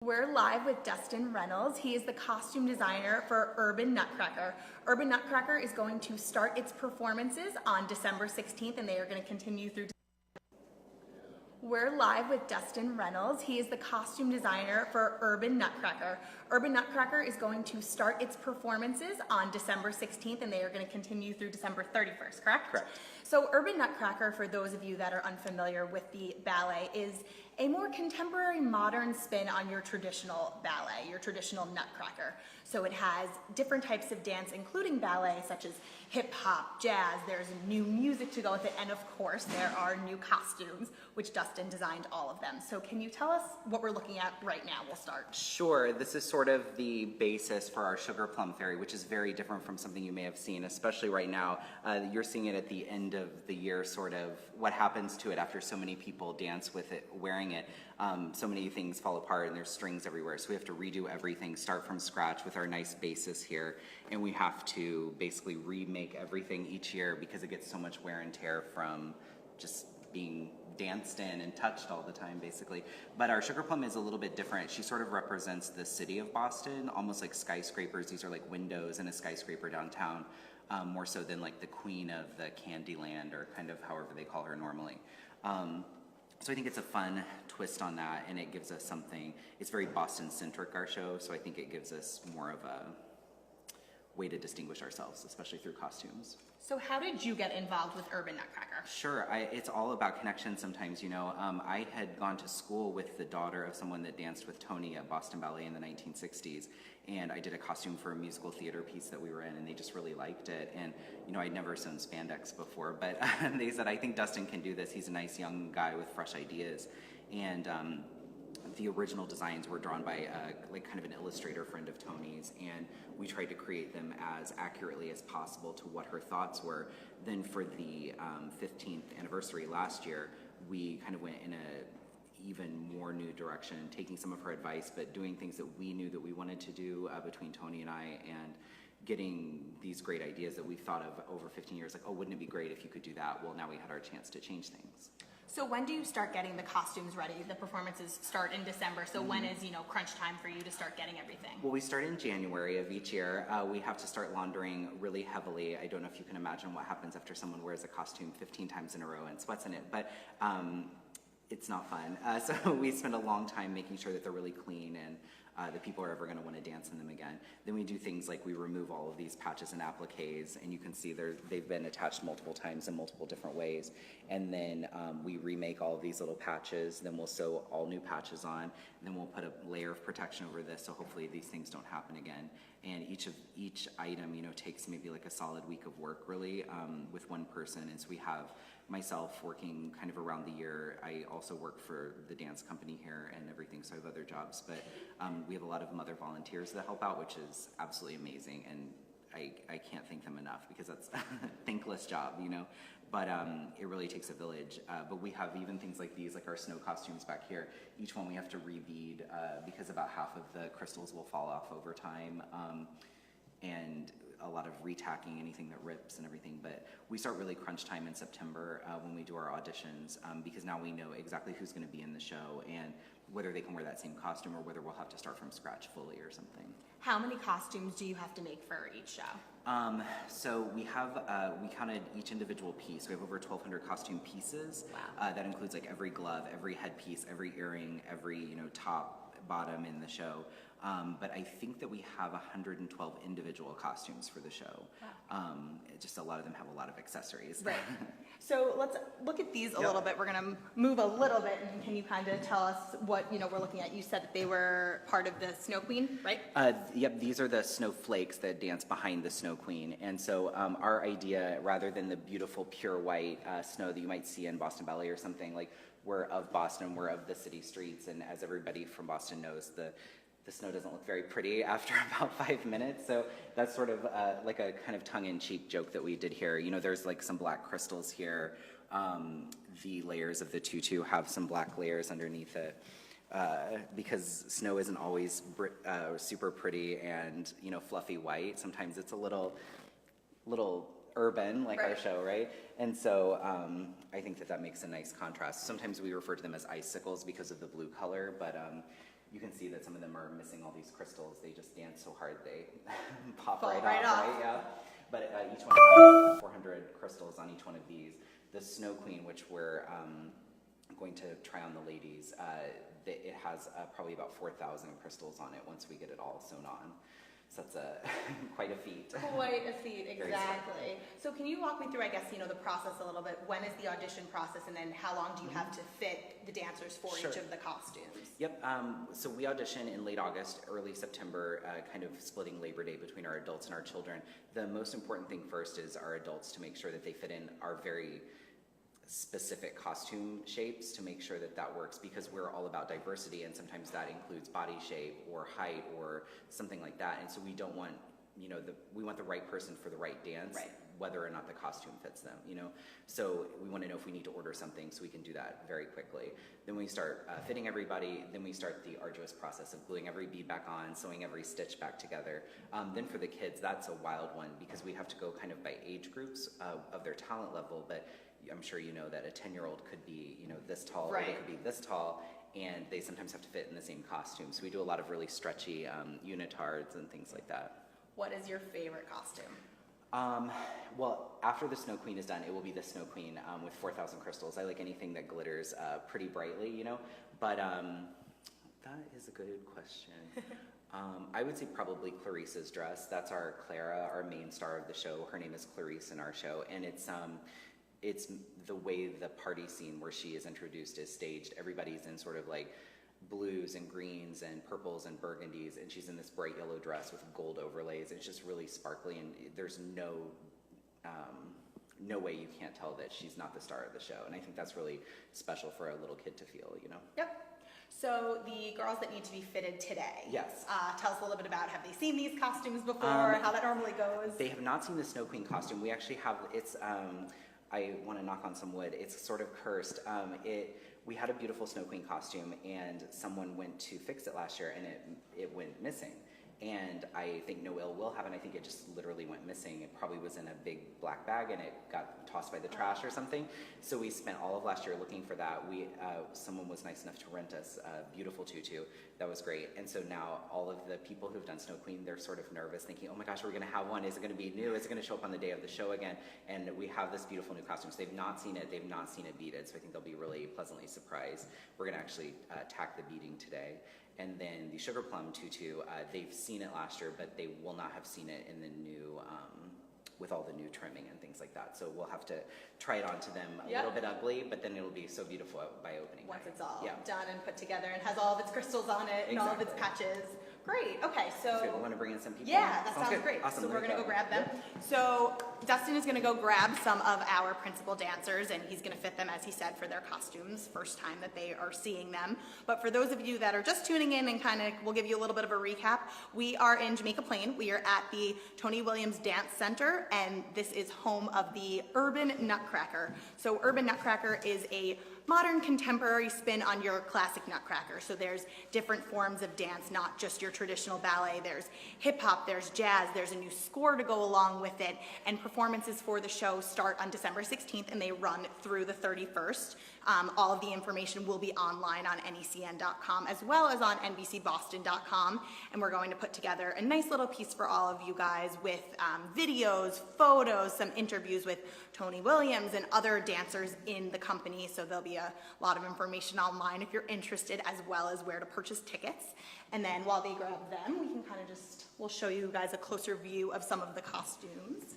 We're live with Dustin Rennells. He is the costume designer for Urban Nutcracker. Urban Nutcracker is going to start its performances on December 16th, and they are going to continue through. We're live with Dustin Rennells. He is the costume designer for Urban Nutcracker. Urban Nutcracker is going to start its performances on December 16th, and they are going to continue through December 31st, correct? Correct. So Urban Nutcracker, for those of you that are unfamiliar with the ballet, is a more contemporary, modern spin on your traditional ballet, your traditional Nutcracker. So it has different types of dance, including ballet, such as hip hop, jazz. There's new music to go with it, and of course, there are new costumes, which Dustin designed all of them. So can you tell us what we're looking at right now? We'll start. Sure. This is sort of the basis for our Sugar Plum Fairy, which is very different from something you may have seen, especially right now. You're seeing it at the end of the year, sort of what happens to it after so many people dance with it, wearing it. So many things fall apart and there's strings everywhere. So we have to redo everything, start from scratch with our nice basis here. And we have to basically remake everything each year because it gets so much wear and tear from just being danced in and touched all the time, basically. But our Sugar Plum is a little bit different. She sort of represents the city of Boston, almost like skyscrapers. These are like windows in a skyscraper downtown, more so than like the queen of the Candyland, or kind of however they call her normally. So I think it's a fun twist on that, and it gives us something. It's very Boston-centric, our show, so I think it gives us more of a way to distinguish ourselves, especially through costumes. So how did you get involved with Urban Nutcracker? Sure, it's all about connection sometimes, you know. I had gone to school with the daughter of someone that danced with Tony at Boston Ballet in the 1960s, and I did a costume for a musical theater piece that we were in, and they just really liked it. And, you know, I'd never sewn spandex before, but they said, I think Dustin can do this. He's a nice young guy with fresh ideas. And the original designs were drawn by like kind of an illustrator friend of Tony's, and we tried to create them as accurately as possible to what her thoughts were. Then for the 15th anniversary last year, we kind of went in a even more new direction, taking some of her advice, but doing things that we knew that we wanted to do between Tony and I, and getting these great ideas that we've thought of over 15 years, like, oh, wouldn't it be great if you could do that? Well, now we had our chance to change things. So when do you start getting the costumes ready? The performances start in December, so when is, crunch time for you to start getting everything? Well, we start in January of each year. We have to start laundering really heavily. I don't know if you can imagine what happens after someone wears a costume 15 times in a row and sweats in it, but it's not fun. So we spend a long time making sure that they're really clean and that people are ever going to want to dance in them again. Then we do things like we remove all of these patches and appliques, and you can see they've been attached multiple times in multiple different ways. And then we remake all of these little patches, then we'll sew all new patches on, and then we'll put a layer of protection over this, so hopefully these things don't happen again. And each item, takes maybe like a solid week of work, really, with one person. And so we have myself working kind of around the year. I also work for the dance company here and everything, so I have other jobs. But we have a lot of mother volunteers that help out, which is absolutely amazing. And I can't thank them enough, because that's a thankless job, But it really takes a village. But we have even things like these, like our snow costumes back here. Each one we have to rebead because about half of the crystals will fall off over time. And a lot of retacking anything that rips and everything. But we start really crunch time in September when we do our auditions, because now we know exactly who's going to be in the show and whether they can wear that same costume or whether we'll have to start from scratch fully or something. How many costumes do you have to make for each show? So we have, we counted each individual piece. We have over 1,200 costume pieces. Wow. That includes like every glove, every headpiece, every earring, every, top, bottom in the show. But I think that we have 112 individual costumes for the show. Wow. Just a lot of them have a lot of accessories. Right. So let's look at these a little bit. We're going to move a little bit, and can you kind of tell us what we're looking at? You said that they were part of the Snow Queen, right? Yep, these are the snowflakes that dance behind the Snow Queen. And so our idea, rather than the beautiful pure white snow that you might see in Boston Ballet or something, like, we're of Boston, we're of the city streets, and as everybody from Boston knows, the snow doesn't look very pretty after about 5 minutes. So that's sort of like a kind of tongue-in-cheek joke that we did here. There's like some black crystals here. The layers of the tutu have some black layers underneath it, because snow isn't always super pretty and fluffy white. Sometimes it's a little urban, like our show, right? And so I think that makes a nice contrast. Sometimes we refer to them as icicles because of the blue color, but You can see that some of them are missing all these crystals. They just dance so hard they pop Fall right right off, off. right? Yeah. But each one has 400 crystals on each one of these. The Snow Queen, which we're going to try on the ladies, it has probably about 4,000 crystals on it once we get it all sewn on. So that's quite a feat. Quite a feat, Very exactly. So can you walk me through, I guess, the process a little bit? When is the audition process, and then how long do you have to fit the dancers for Sure. each of the costumes? Yep, so we audition in late August, early September, kind of splitting Labor Day between our adults and our children. The most important thing first is our adults, to make sure that they fit in our very specific costume shapes, to make sure that that works, because we're all about diversity, and sometimes that includes body shape or height or something like that. And so we don't want, we want the right person for the right dance, right, whether or not the costume fits them, So we want to know if we need to order something, so we can do that very quickly. Then we start fitting everybody. Then we start the arduous process of gluing every bead back on, sewing every stitch back together. Then for the kids, that's a wild one, because we have to go kind of by age groups of their talent level, but I'm sure you know that a 10-year-old could be, this tall, right, or they could be this tall, and they sometimes have to fit in the same costume. So we do a lot of really stretchy unitards and things like that. What is your favorite costume? Well, after the Snow Queen is done, it will be the Snow Queen with 4,000 crystals. I like anything that glitters pretty brightly, But that is a good question. I would say probably Clarice's dress. That's our Clara, our main star of the show. Her name is Clarice in our show, and it's the way the party scene where she is introduced is staged. Everybody's in sort of like blues and greens and purples and burgundies, and she's in this bright yellow dress with gold overlays. It's just really sparkly, and there's no way you can't tell that she's not the star of the show. And I think that's really special for a little kid to feel, Yep. So the girls that need to be fitted today. Yes. Tell us a little bit about, have they seen these costumes before? How that normally goes? They have not seen the Snow Queen costume. We actually have, I want to knock on some wood. It's sort of cursed. We had a beautiful Snow Queen costume, and someone went to fix it last year, and it went missing. And I think no ill will happen. I think it just literally went missing. It probably was in a big black bag, and it got tossed by the trash or something. So we spent all of last year looking for that. Someone was nice enough to rent us a beautiful tutu. That was great. And so now all of the people who've done Snow Queen, they're sort of nervous, thinking, oh my gosh, we're going to have one. Is it going to be new? Is it going to show up on the day of the show again? And we have this beautiful new costume. So they've not seen it. They've not seen it beaded. So I think they'll be really pleasantly surprised. We're going to actually tack the beading today. And then the Sugar Plum tutu, they've seen it last year, but they will not have seen it in the new, with all the new trimming and things like that. So we'll have to try it on to them a little bit ugly, but then it'll be so beautiful by opening once night. It's all done and put together and has all of its crystals on it and all of its patches. Great. Okay, so we want to bring in some people. Yeah, that sounds great. Awesome. So we're going to go grab them. So Dustin is going to go grab some of our principal dancers, and he's going to fit them, as he said, for their costumes, first time that they are seeing them. But for those of you that are just tuning in, and kind of, we'll give you a little bit of a recap. We are in Jamaica Plain. We are at the Tony Williams Dance Center, and this is home of the Urban Nutcracker. So Urban Nutcracker is a modern contemporary spin on your classic Nutcracker. So there's different forms of dance, not just your traditional ballet. There's hip hop, there's jazz, there's a new score to go along with it, and performances for the show start on December 16th and they run through the 31st. All of the information will be online on necn.com as well as on nbcboston.com, and we're going to put together a nice little piece for all of you guys with videos, photos, some interviews with Tony Williams and other dancers in the company. So there'll be a lot of information online if you're interested, as well as where to purchase tickets. And then while they grab them, we can kind of we'll show you guys a closer view of some of the costumes.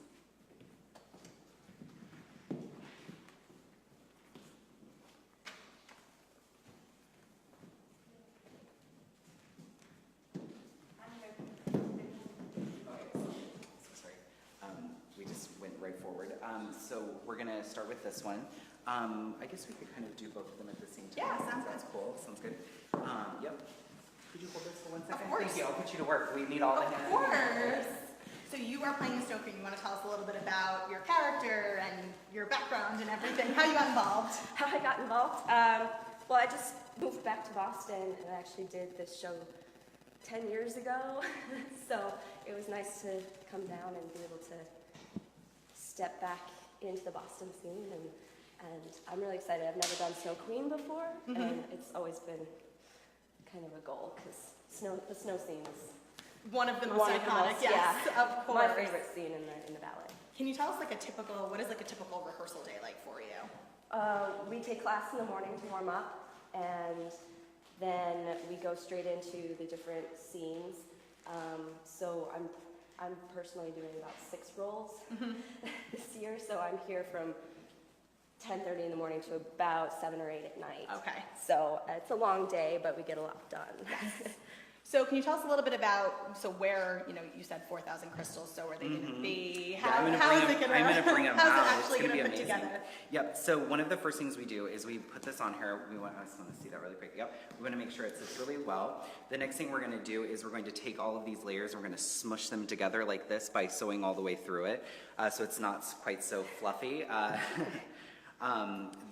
So we're going to start with this one. I guess we could kind of do both of them at the same time. Yeah, sounds good. That's cool. Sounds good. Yep. Could you hold this for 1 second? Of course. Thank you. I'll put you to work. We need all the hands. Of course. So you are playing the Snow Queen. You want to tell us a little bit about your character and your background and everything, how you got involved? How I got involved? Well, I just moved back to Boston and I actually did this show 10 years ago. So it was nice to come down and be able to step back into the Boston scene, and I'm really excited. I've never done Snow Queen before, and it's always been kind of a goal because the snow scene is One of the most one of the iconic, most, yes, yeah, of course. my favorite scene in the ballet. Can you tell us what is like a typical rehearsal day like for you? We take class in the morning to warm up, and then we go straight into the different scenes. So I'm personally doing about 6 roles this year, so I'm here from 10:30 in the morning to about 7 or 8 at night. Okay. So it's a long day, but we get a lot done. So can you tell us a little bit about, so where, you said 4,000 crystals, so where are they going to be? I'm going to bring them how's out. it actually It's going to be put amazing. together? Yep. So one of the first things we do is we put this on here. I just want to see that really quick. Yep. We want to make sure it sits really well. The next thing we're going to do is we're going to take all of these layers and we're going to smush them together like this by sewing all the way through it, so it's not quite so fluffy.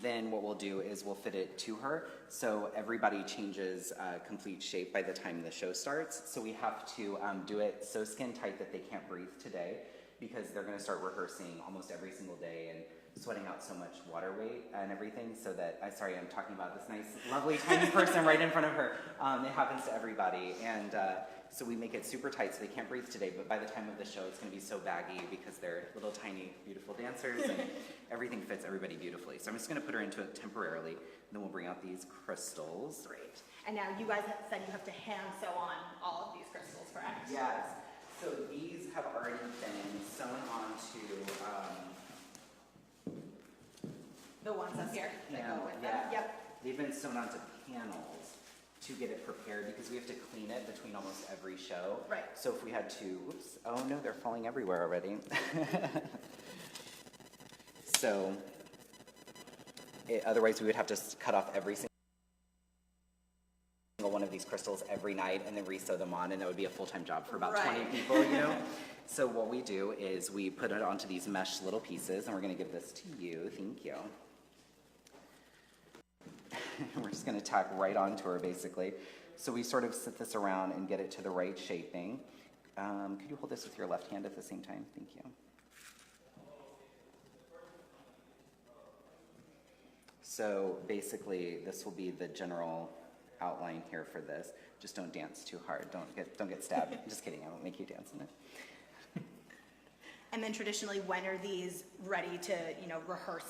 Then what we'll do is we'll fit it to her, so everybody changes complete shape by the time the show starts. So we have to do it so skin tight that they can't breathe today, because they're going to start rehearsing almost every single day and sweating out so much water weight and everything, so that, sorry, I'm talking about this nice, lovely, tiny person right in front of her. It happens to everybody, and so we make it super tight so they can't breathe today, but by the time of the show it's going to be so baggy because they're little tiny beautiful dancers and everything fits everybody beautifully. So I'm just going to put her into it temporarily, and then we'll bring out these crystals. Great. And now you guys have said you have to hand sew on all of these crystals, correct? Yes. So these have already been sewn onto The ones up here that go with them? yeah. Yep. They've been sewn onto panels to get it prepared, because we have to clean it between almost every show. Right. So if we had to, oops, oh no, they're falling everywhere already. So otherwise we would have to cut off every single one of these crystals every night and then re-sew them on, and that would be a full-time job for about 20 people, So what we do is we put it onto these mesh little pieces, and we're going to give this to you. Thank you. We're just going to tack right onto her, basically. So we sort of sit this around and get it to the right shaping. Could you hold this with your left hand at the same time? Thank you. So basically, this will be the general outline here for this. Just don't dance too hard. Don't get stabbed. Just kidding. I won't make you dance in it. And then traditionally, when are these ready to, rehearse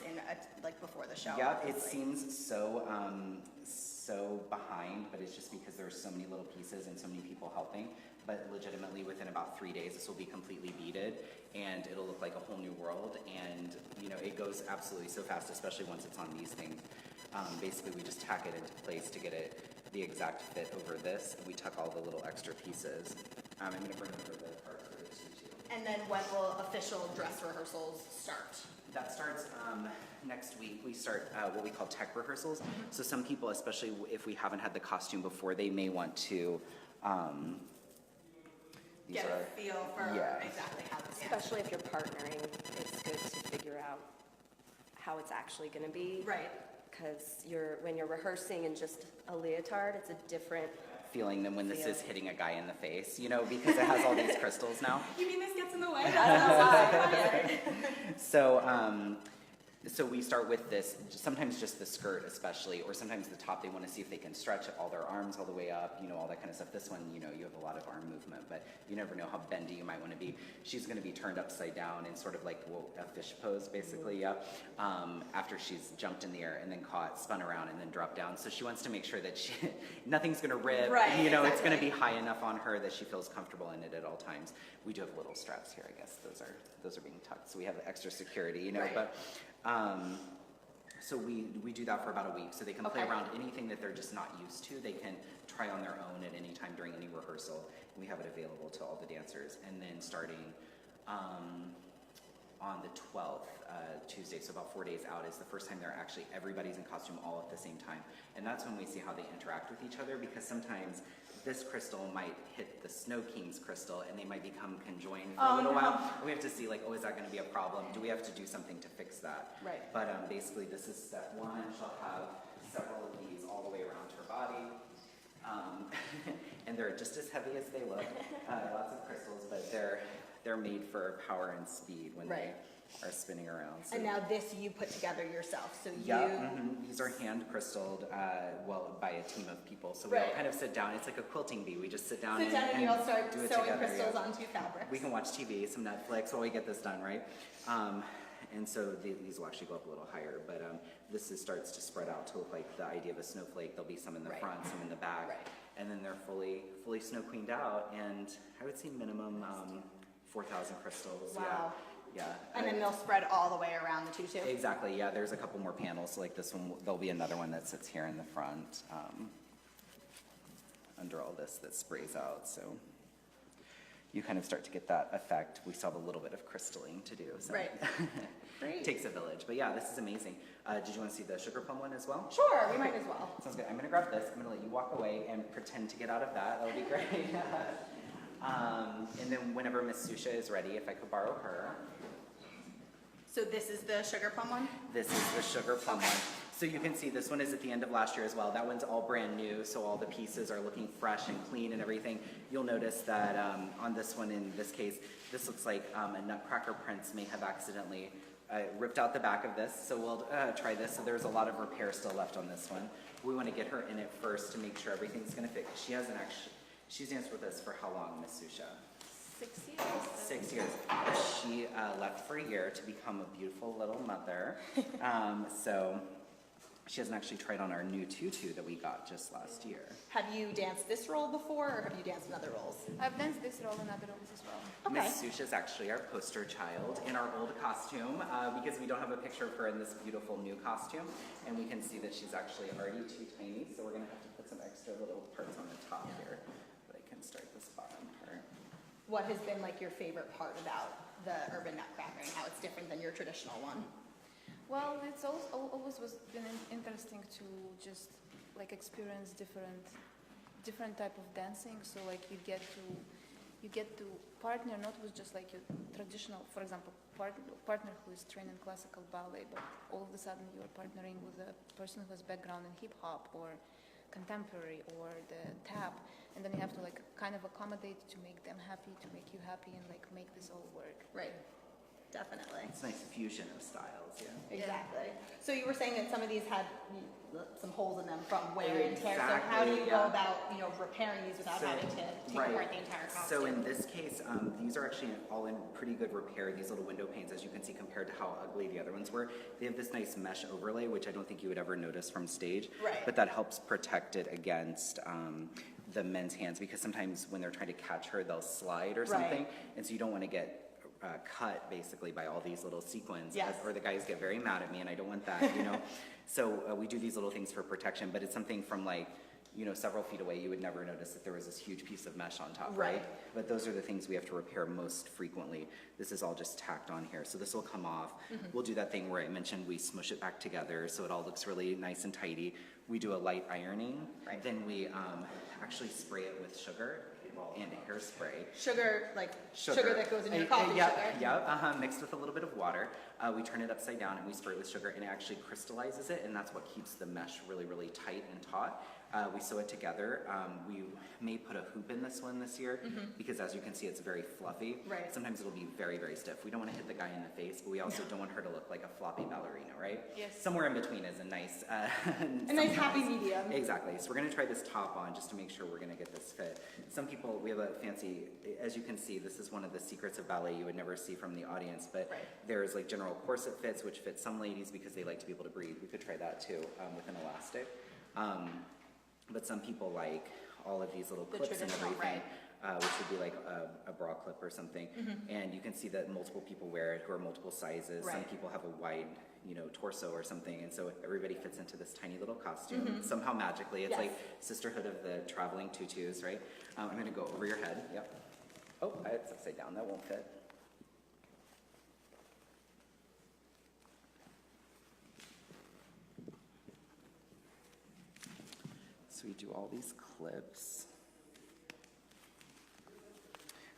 like before the show? Yeah, it obviously? seems so behind, but it's just because there's so many little pieces and so many people helping. But legitimately, within about 3 days, this will be completely beaded, and it'll look like a whole new world. And it goes absolutely so fast, especially once it's on these things. Basically, we just tack it into place to get it the exact fit over this, and we tuck all the little extra pieces. I'm going to bring over the parts for this too. And then when will official dress rehearsals start? That starts next week. We start what we call tech rehearsals. So some people, especially if we haven't had the costume before, they may want to Get a feel for exactly how this is. Especially if you're partnering, it's good to figure out how it's actually going to be. Right. Because when you're rehearsing in just a leotard, it's a different feeling than when this is hitting a guy in the face, because it has all these crystals now. You mean this gets in the way? So we start with this, sometimes just the skirt especially, or sometimes the top. They want to see if they can stretch all their arms all the way up, all that kind of stuff. This one, you have a lot of arm movement, but you never know how bendy you might want to be. She's going to be turned upside down in sort of like a fish pose, basically, after she's jumped in the air and then caught, spun around, and then dropped down. So she wants to make sure that nothing's going to rip. Right, exactly. It's going to be high enough on her that she feels comfortable in it at all times. We do have little straps here, I guess. Those are being tucked, so we have extra security, Right. But so we do that for about a week, so they can play around anything that they're just not used to. They can try on their own at any time during any rehearsal. We have it available to all the dancers, and then starting on the 12th, Tuesday, so about 4 days out, is the first time everybody's in costume all at the same time. And that's when we see how they interact with each other, because sometimes this crystal might hit the Snow King's crystal, and they might become conjoined for a little while. And we have to see, is that going to be a problem? Do we have to do something to fix that? Right. But basically, this is step one. She'll have several of these all the way around her body. And they're just as heavy as they look. Lots of crystals, but they're made for power and speed when are spinning around. So And now this you put together yourself, so you... yeah, these are hand crystalled, well, by a team of people. So we all Right. kind of sit down. It's like a quilting bee. We just sit down, Sit down and you all start do it sewing together, crystals yeah. onto fabrics. We can watch TV, some Netflix while we get this done, right? And so these will actually go up a little higher, but starts to spread out to look like the idea of a snowflake. There'll be some in the Right. front, some in the back, Right. and then they're fully snow queened out. And I would say minimum 4,000 crystals. Wow. Yeah. And then they'll spread all the way around the tutu. Exactly, yeah, there's a couple more panels, so like this one, there'll be another one that sits here in the front, under all this that sprays out, so you kind of start to get that effect. We still have a little bit of crystalline to do, so. Right. Great. Takes a village, but yeah, this is amazing. Did you want to see the sugar plum one as well? Sure, we might as well. Sounds good. I'm gonna grab this, I'm gonna let you walk away and pretend to get out of that, that'll be great. And then whenever Miss Susha is ready, if I could borrow her. So this is the sugar plum one? This is the sugar plum one. So you can see this one is at the end of last year as well. That one's all brand new, so all the pieces are looking fresh and clean and everything. You'll notice that on this one, in this case, this looks like a Nutcracker prince may have accidentally ripped out the back of this. So we'll try this. So there's a lot of repair still left on this one. We want to get her in it first to make sure everything's going to fit. She hasn't actually, she's danced with us for how long, Miss Susha? 6 years. 6 years. She left for a year to become a beautiful little mother. So she hasn't actually tried on our new tutu that we got just last year. Have you danced this role before, or have you danced in other roles? I've danced this role in other roles as well. Okay. Miss Susha is actually our poster child in our old costume because we don't have a picture of her in this beautiful new costume. And we can see that she's actually already too tiny, so we're going to have to put some extra little parts on the top here. But I can start this bottom part. What has been like your favorite part about the urban Nutcracker and how it's different than your traditional one? Well, it's always been interesting to just like experience different type of dancing. So like you get to partner not with just like your traditional, for example, partner who is trained in classical ballet, but all of a sudden you are partnering with a person who has background in hip hop or contemporary or the tap, and then you have to like kind of accommodate to make them happy, to make you happy, and like make this all work. Right. Definitely. It's a nice fusion of styles, yeah. Exactly. So you were saying that some of these had some holes in them from wear and tear. So Exactly, how do you yeah. go about, repairing these without having to take apart the entire costume? So in this case, these are actually all in pretty good repair. These little window panes, as you can see, compared to how ugly the other ones were, they have this nice mesh overlay, which I don't think you would ever notice from stage. Right. But that helps protect it against the men's hands, because sometimes when they're trying to catch her, they'll slide or something, and so you don't want to get cut basically by all these little sequins, Yes. or the guys get very mad at me, and I don't want that, So we do these little things for protection, but it's something from like, several feet away, you would never notice that there was this huge piece of mesh on top, right? Right. But those are the things we have to repair most frequently. This is all just tacked on here, so this will come off. We'll do that thing where I mentioned we smush it back together so it all looks really nice and tidy. We do a light ironing, Right. then we actually spray it with sugar and hairspray. Sugar, like sugar that goes in your coffee yeah, sugar? Yeah, mixed with a little bit of water. We turn it upside down and we spray it with sugar, and it actually crystallizes it, and that's what keeps the mesh really, really tight and taut. We sew it together. We may put a hoop in this one this year because, as you can see, it's very fluffy. Right. Sometimes it'll be very, very stiff. We don't want to hit the guy in the face, but we also don't want her to look like a floppy ballerina, right? Yes. Somewhere in between is a nice... A nice happy medium. Exactly. So we're going to try this top on just to make sure we're going to get this fit. Some people, we have a fancy, as you can see, this is one of the secrets of ballet you would never see from the audience, but Right. there's like general corset fits, which fit some ladies because they like to be able to breathe. We could try that too with an elastic. But some people like all of these little The clips and traditional, everything, which would be like a bra clip or something. And you can see that multiple people wear it who are multiple sizes. Some Right. people have a wide, torso or something, and so everybody fits into this tiny little costume somehow magically. It's Yes. like sisterhood of the traveling tutus, right? I'm going to go over your head. Yep. Oh, it's upside down. That won't fit. So we do all these clips.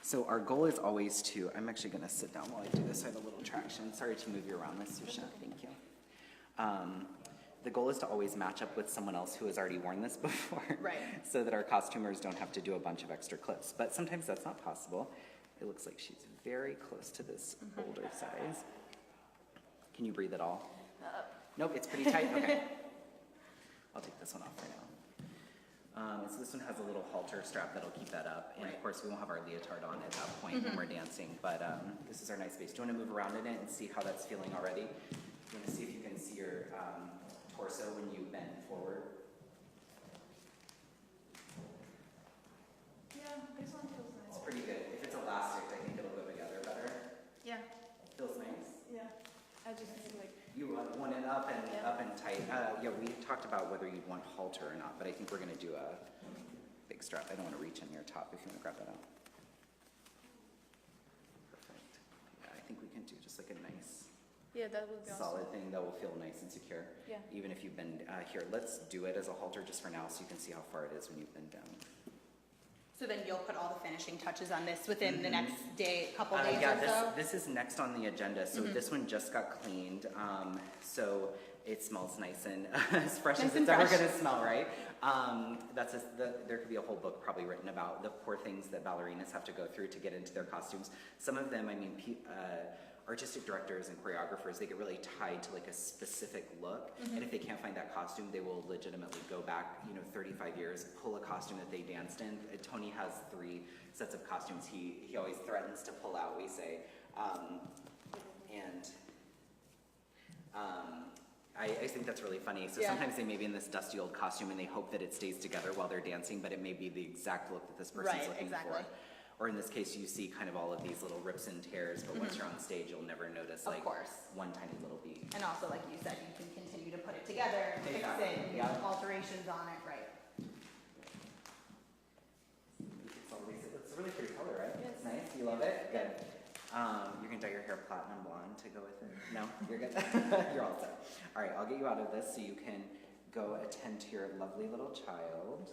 So our goal is always to, I'm actually going to sit down while I do this so I have a little traction. Sorry to move you around, Miss Susha. Thank you. The goal is to always match up with someone else who has already worn this before. Right. So that our costumers don't have to do a bunch of extra clips. But sometimes that's not possible. It looks like she's very close to this older size. Can you breathe at all? Nope, it's pretty tight, okay. I'll take this one off for now. So this one has a little halter strap that'll keep that up. And of course, we won't have our leotard on at that point when we're dancing, but this is our nice base. Do you want to move around in it and see how that's feeling already? You want to see if you can see your torso when you bend forward? Yeah, this one feels nice. It's pretty good. If it's elastic, I think it'll go together better. Yeah, Feels nice. yeah. I just feel like, You want it up and Yeah. up and tight. Yeah, we talked about whether you'd want halter or not, but I think we're going to do a big strap. I don't want to reach in your top if you want to grab that out. Perfect. Yeah, I think we can do just like a nice yeah, that would be awesome. solid thing that will feel nice and secure. Yeah. Even if you bend here. Let's do it as a halter just for now so you can see how far it is when you bend down. So then you'll put all the finishing touches on this within the next day, couple days Yeah, or so? this is next on the agenda. So this one just got cleaned. So it smells nice and as fresh Nice as and it's ever fresh. going to smell, right? There could be a whole book probably written about the poor things that ballerinas have to go through to get into their costumes. Some of them, I mean, artistic directors and choreographers, they get really tied to like a specific look. And if they can't find that costume, they will legitimately go back, 35 years, pull a costume that they danced in. Tony has 3 sets of costumes he always threatens to pull out, we say. I think that's really funny. So Yeah. sometimes they may be in this dusty old costume and they hope that it stays together while they're dancing, but it may be the exact look that this person's Right, looking exactly. for. Or in this case, you see kind of all of these little rips and tears, but once you're on stage, you'll never notice Of like course. one tiny little bead. And also, like you said, you can continue to put it together, fix Exactly, it, and yeah. make alterations on it, right? It's a really pretty color, right? Yes. It's nice. You love it? Good. You're gonna dye your hair platinum blonde to go with it? No? You're good? You're all set. All right, I'll get you out of this so you can go attend to your lovely little child.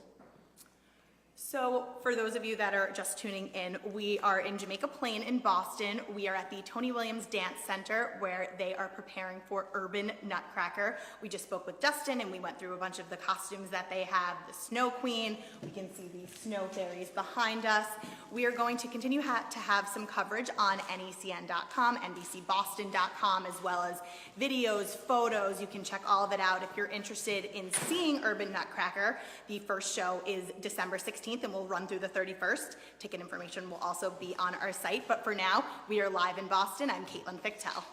So for those of you that are just tuning in, we are in Jamaica Plain in Boston. We are at the Tony Williams Dance Center where they are preparing for Urban Nutcracker. We just spoke with Dustin and we went through a bunch of the costumes that they have. The Snow Queen, we can see the snow fairies behind us. We are going to continue to have some coverage on NECN.com, NBCBoston.com, as well as videos, photos. You can check all of it out if you're interested in seeing Urban Nutcracker. The first show is December 16th. And we'll run through the 31st. Ticket information will also be on our site. But for now, we are live in Boston. I'm Caitlin Fichtel.